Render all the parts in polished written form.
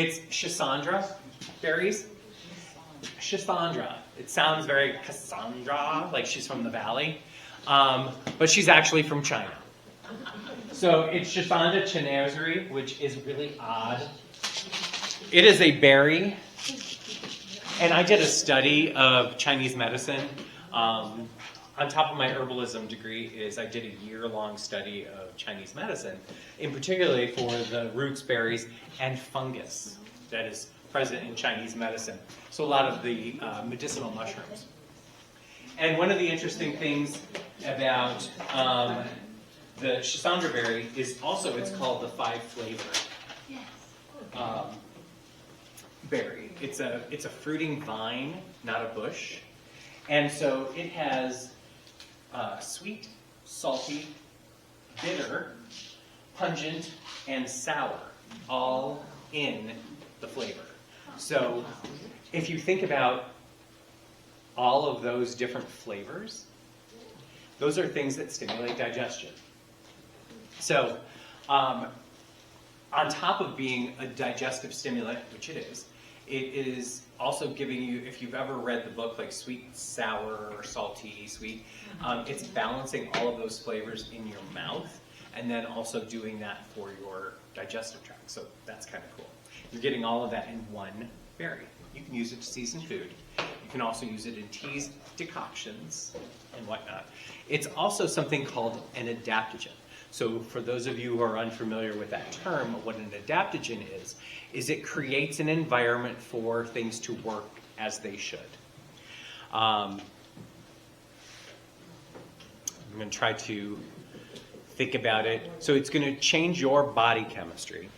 It's Schisandra berries. Schisandra. It sounds very Cassandra, like she's from the valley. But she's actually from China. So it's Schisandra chinazeri, which is really odd. It is a berry. And I did a study of Chinese medicine. On top of my herbalism degree I did a year-long study of Chinese medicine, in particularly for the roots, berries, and fungus that is present in Chinese medicine. So a lot of the medicinal mushrooms. And one of the interesting things about the Schisandra berry is also it's called the 5-flavor berry. It's a fruiting vine, not a bush. And so it has sweet, salty, bitter, pungent, and sour, all in the flavor. So if you think about all of those different flavors, those are things that stimulate digestion. So on top of being a digestive stimulant, which it is also giving you, if you've ever read the book like sweet, sour, or salty, sweet, it's balancing all of those flavors in your mouth and then also doing that for your digestive tract. So that's kind of cool. You're getting all of that in one berry. You can use it to season food. You can also use it in teas, decoctions, and whatnot. It's also something called an adaptogen. So for those of you who are unfamiliar with that term, what an adaptogen is it creates an environment for things to work as they should. I'm going to try to think about it. So it's going to change your body chemistry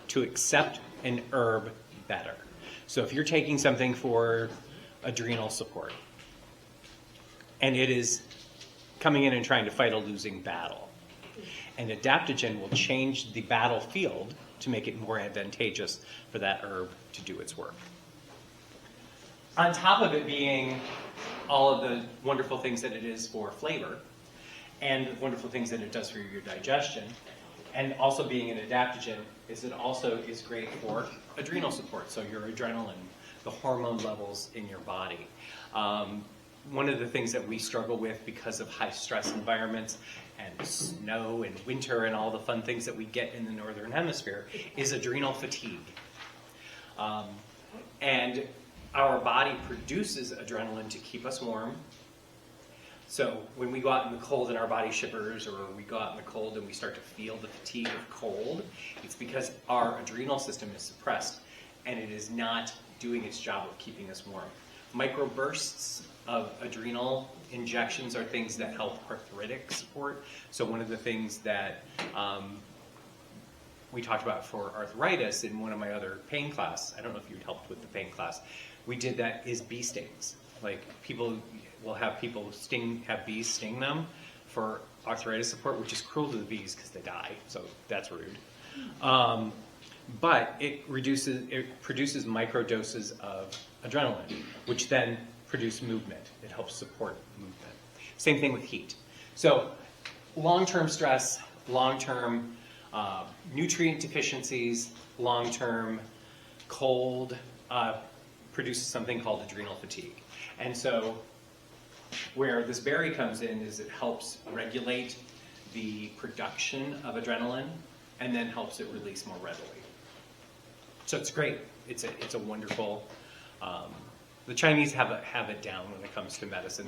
to accept an herb better. So if you're taking something for adrenal support, and it is coming in and trying to fight a losing battle, an adaptogen will change the battlefield to make it more advantageous for that herb to do its work. On top of it being all of the wonderful things that it is for flavor, and the wonderful things that it does for your digestion, and also being an adaptogen, is it also is great for adrenal support, so your adrenaline, the hormone levels in your body. One of the things that we struggle with because of high stress environments and snow and winter and all the fun things that we get in the northern hemisphere is adrenal fatigue. And our body produces adrenaline to keep us warm. So when we go out in the cold and our body shivers, or we go out in the cold and we start to feel the fatigue of cold, it's because our adrenal system is suppressed and it is not doing its job of keeping us warm. Microbursts of adrenal injections are things that help arthritic support. So one of the things that we talked about for arthritis in one of my other pain class, I don't know if you'd helped with the pain class, we did that is bee stings. Like people will have bees sting them for arthritis support, which is cruel to the bees because they die, so that's rude. But it produces micro doses of adrenaline, which then produce movement. It helps support movement. Same thing with heat. So long-term stress, long-term nutrient deficiencies, long-term cold produces something called adrenal fatigue. And so where this berry comes in is it helps regulate the production of adrenaline and then helps it release more readily. So it's great. It's a wonderful. The Chinese have it down when it comes to medicine.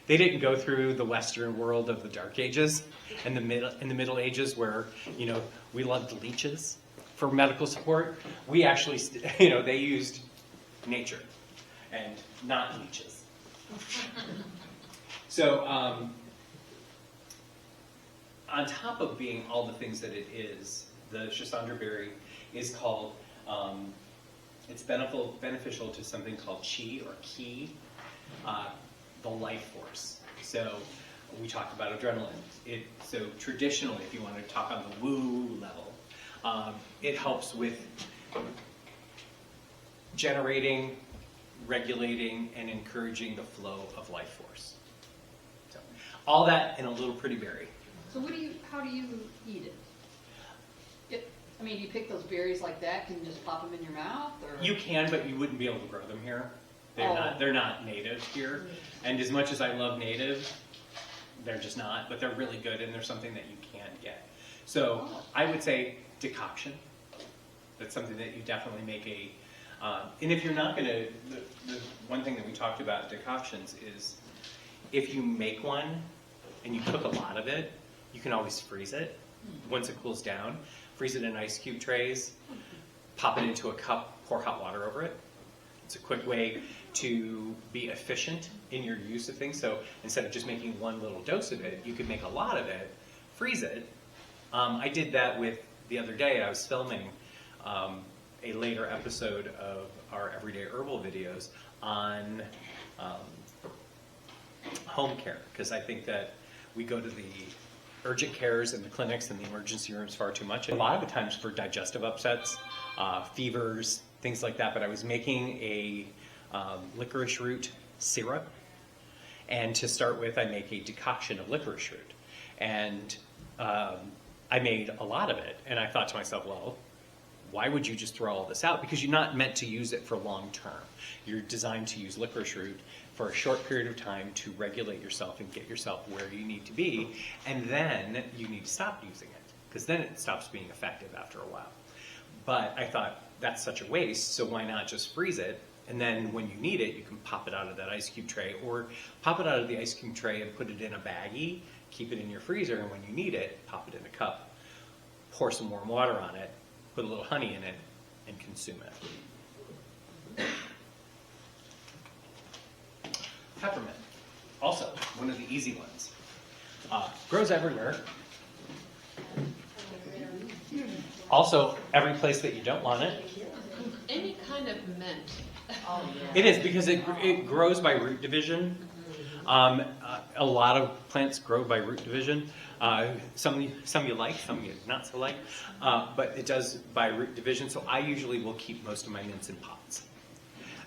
They didn't go through the Western world of the Dark Ages and the Middle Ages where we loved leeches for medical support. We actually they used nature and not leeches. So on top of being all the things that it is, the Schisandra berry is called. It's beneficial to something called qi or ki, the life force. So we talked about adrenaline. So traditionally, if you want to talk on the woo level, it helps with generating, regulating, and encouraging the flow of life force. So all that in a little pretty berry. So how do you eat it? I mean, you pick those berries like that, can you just pop them in your mouth? Or? You can, but you wouldn't be able to grow them here. They're not native here. And as much as I love native, they're just not, but they're really good and they're something that you can get. So I would say decoction. That's something that you definitely make and if you're not going to, the one thing that we talked about decoctions is if you make one and you cook a lot of it, you can always freeze it once it cools down. Freeze it in ice cube trays, pop it into a cup, pour hot water over it. It's a quick way to be efficient in your use of things. So instead of just making one little dose of it, you could make a lot of it, freeze it. I did that with, the other day I was filming a later episode of our Everyday Herbal videos on home care, because I think that we go to the urgent cares and the clinics and the emergency rooms far too much. A lot of the times for digestive upsets, fevers, things like that, but I was making a licorice root syrup, and to start with I make a decoction of licorice root, and I made a lot of it, and I thought to myself, well, why would you just throw all this out? Because you're not meant to use it for long term. You're designed to use licorice root for a short period of time to regulate yourself and get yourself where you need to be, and then you need to stop using it, because then it stops being effective after a while. But I thought, that's such a waste, so why not just freeze it, and then when you need it, you can pop it out of that ice cube tray, or pop it out of the ice cube tray and put it in a baggie, keep it in your freezer, and when you need it, pop it in a cup, pour some warm water on it, put a little honey in it, and consume it. Peppermint, also one of the easy ones. Grows everywhere. Also, every place that you don't want it. Any kind of mint. It is, because it grows by root division. A lot of plants grow by root division. Some you like, some you not so like, but it does by root division. So I usually will keep most of my mints in pots.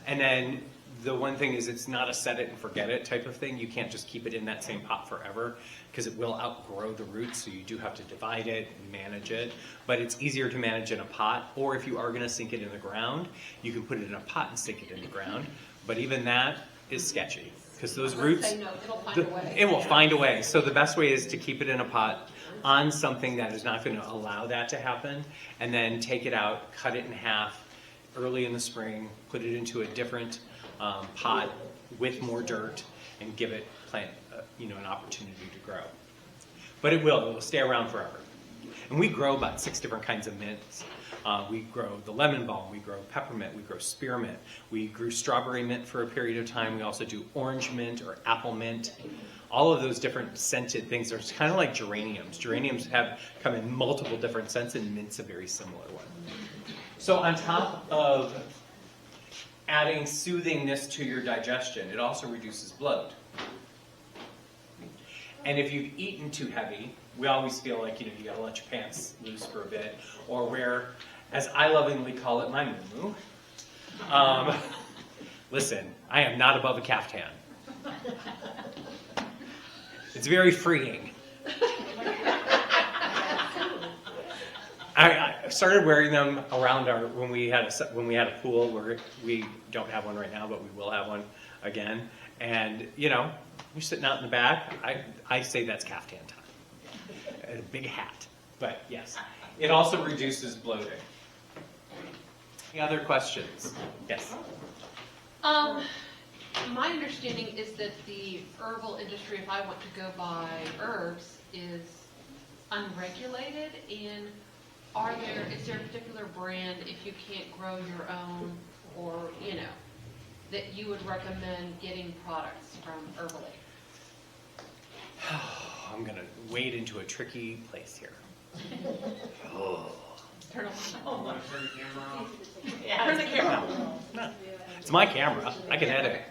And then the one thing is, it's not a set it and forget it type of thing. You can't just keep it in that same pot forever, because it will outgrow the roots, so you do have to divide it and manage it. But it's easier to manage in a pot, or if you are going to sink it in the ground, you can put it in a pot and sink it in the ground. But even that is sketchy, because those roots, it will find a way. So the best way is to keep it in a pot on something that is not going to allow that to happen, and then take it out, cut it in half early in the spring, put it into a different pot with more dirt, and give it an opportunity to grow. But it will stay around forever. And we grow about 6 different kinds of mints. We grow the lemon balm, we grow peppermint, we grow spearmint, we grew strawberry mint for a period of time. We also do orange mint or apple mint. All of those different scented things are kind of like geraniums. Geraniums come in multiple different scents, and mint's a very similar one. So on top of adding soothingness to your digestion, it also reduces bloat. And if you've eaten too heavy, we always feel like you gotta let your pants loose for a bit, or wear, as I lovingly call it, my moo-moo. Listen, I am not above a caftan. It's very freeing. I started wearing them around when we had a pool. We don't have one right now, but we will have one again. And you're sitting out in the back. I say that's caftan time. A big hat, but yes, it also reduces bloating. Any other questions? Yes. My understanding is that the herbal industry, if I want to go buy herbs, is unregulated. And is there a particular brand, if you can't grow your own, or that you would recommend getting products from Herbally? I'm gonna wade into a tricky place here. Turn on. Turn the camera off. Turn the camera off. No. It's my camera. I can edit.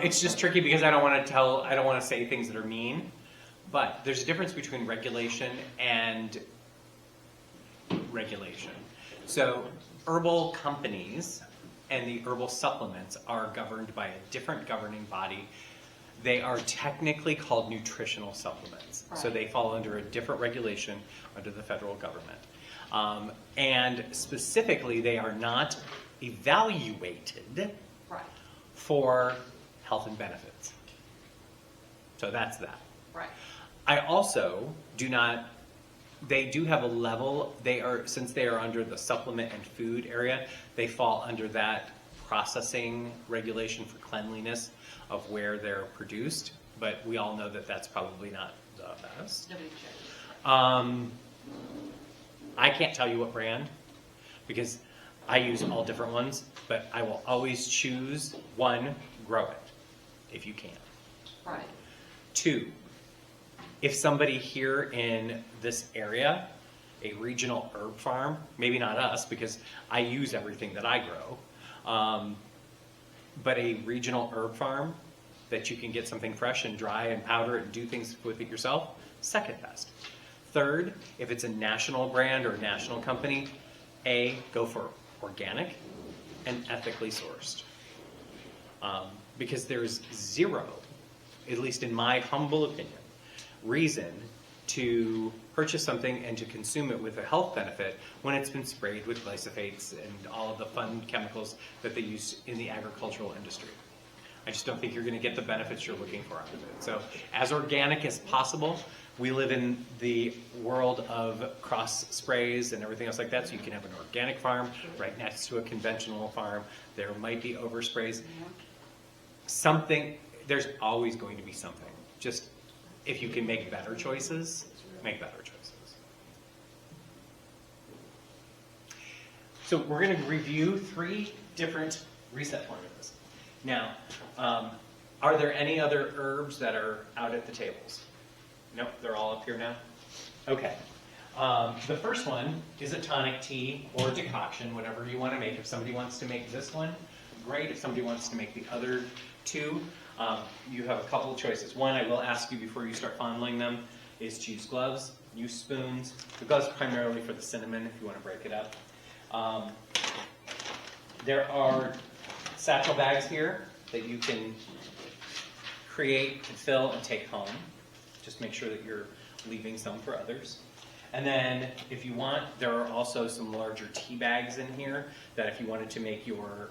It's just tricky because I don't want to say things that are mean. But there's a difference between regulation and regulation. So herbal companies and the herbal supplements are governed by a different governing body. They are technically called nutritional supplements. Right. So they fall under a different regulation under the federal government. And specifically, they are not evaluated Right, for health and benefits. So that's that. right. I also do not, they do have a level, since they are under the supplement and food area, they fall under that processing regulation for cleanliness of where they're produced, but we all know that that's probably not the best. Nobody checks. I can't tell you what brand, because I use all different ones, but I will always choose, one, grow it, if you can. Right, Two, if somebody here in this area, a regional herb farm, maybe not us because I use everything that I grow, but a regional herb farm that you can get something fresh and dry and powder it and do things with it yourself, second best. Third, if it's a national brand or a national company, go for organic and ethically sourced. Because there's zero, at least in my humble opinion, reason to purchase something and to consume it with a health benefit when it's been sprayed with glyphosates and all of the fun chemicals that they use in the agricultural industry. I just don't think you're going to get the benefits you're looking for out of it. So as organic as possible. We live in the world of cross sprays and everything else like that, so you can have an organic farm right next to a conventional farm. There might be oversprays. Something, there's always going to be something. Just if you can make better choices, make better choices. So we're going to review 3 different reset formulas. Now, are there any other herbs that are out at the tables? Nope, they're all up here now? Okay. The first one is a tonic tea or decoction, whatever you want to make. If somebody wants to make this one, great. If somebody wants to make the other 2, you have a couple of choices. One, I will ask you before you start fondling them, is to use gloves, use spoons. The gloves primarily for the cinnamon if you want to break it up. There are satchel bags here that you can create and fill and take home. Just make sure that you're leaving some for others. And then if you want, there are also some larger tea bags in here that if you wanted to make your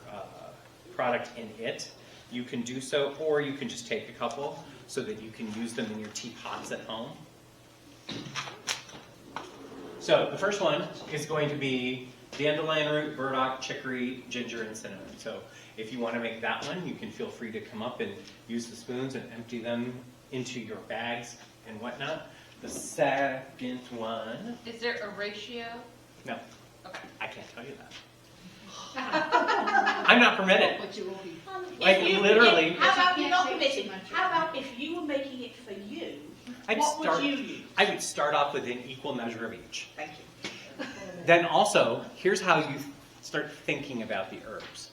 product in it, you can do so, or you can just take a couple so that you can use them in your teapots at home. So the first one is going to be dandelion root, burdock, chicory, ginger, and cinnamon. So if you want to make that one, you can feel free to come up and use the spoons and empty them into your bags and whatnot. The second one... is there a ratio? No, Okay. I can't tell you that. I'm not permitted. But you will be. Like, literally... How about you're not permitted? How about if you were making it for you, what would you use? I would start off with an equal measure of each. Thank you. Then also, here's how you start thinking about the herbs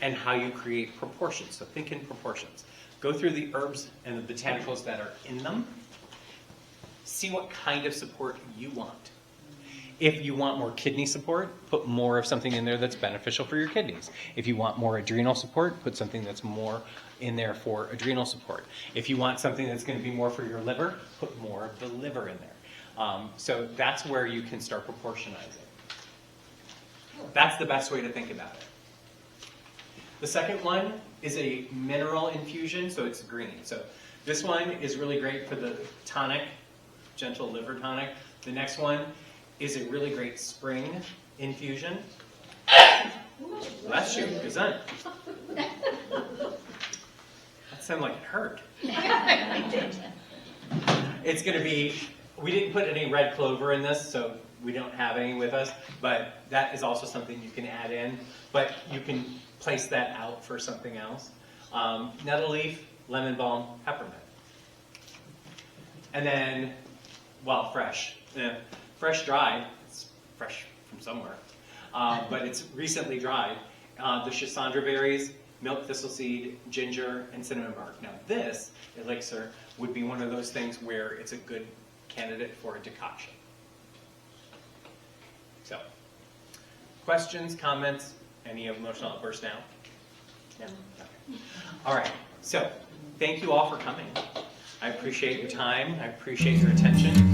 and how you create proportions. So think in proportions. Go through the herbs and the botanicals that are in them. See what kind of support you want. If you want more kidney support, put more of something in there that's beneficial for your kidneys. If you want more adrenal support, put something that's more in there for adrenal support. If you want something that's going to be more for your liver, put more of the liver in there. So that's where you can start proportionizing. That's the best way to think about it. The second one is a mineral infusion, so it's green. So this one is really great for the tonic, gentle liver tonic. The next one is a really great spring infusion. Bless you, Gesund. That sounded like it hurt. I did. It's going to be, we didn't put any red clover in this, so we don't have any with us, but that is also something you can add in. But you can place that out for something else. Nettle leaf, lemon balm, peppermint. And then, well, fresh. Fresh dried, it's fresh from somewhere, but it's recently dried. The Schisandra berries, milk thistle seed, ginger, and cinnamon bark. Now this elixir would be one of those things where it's a good candidate for a decoction. So, questions, comments, any emotional outbursts now? No? Okay. All right, so thank you all for coming. I appreciate your time. I appreciate your attention.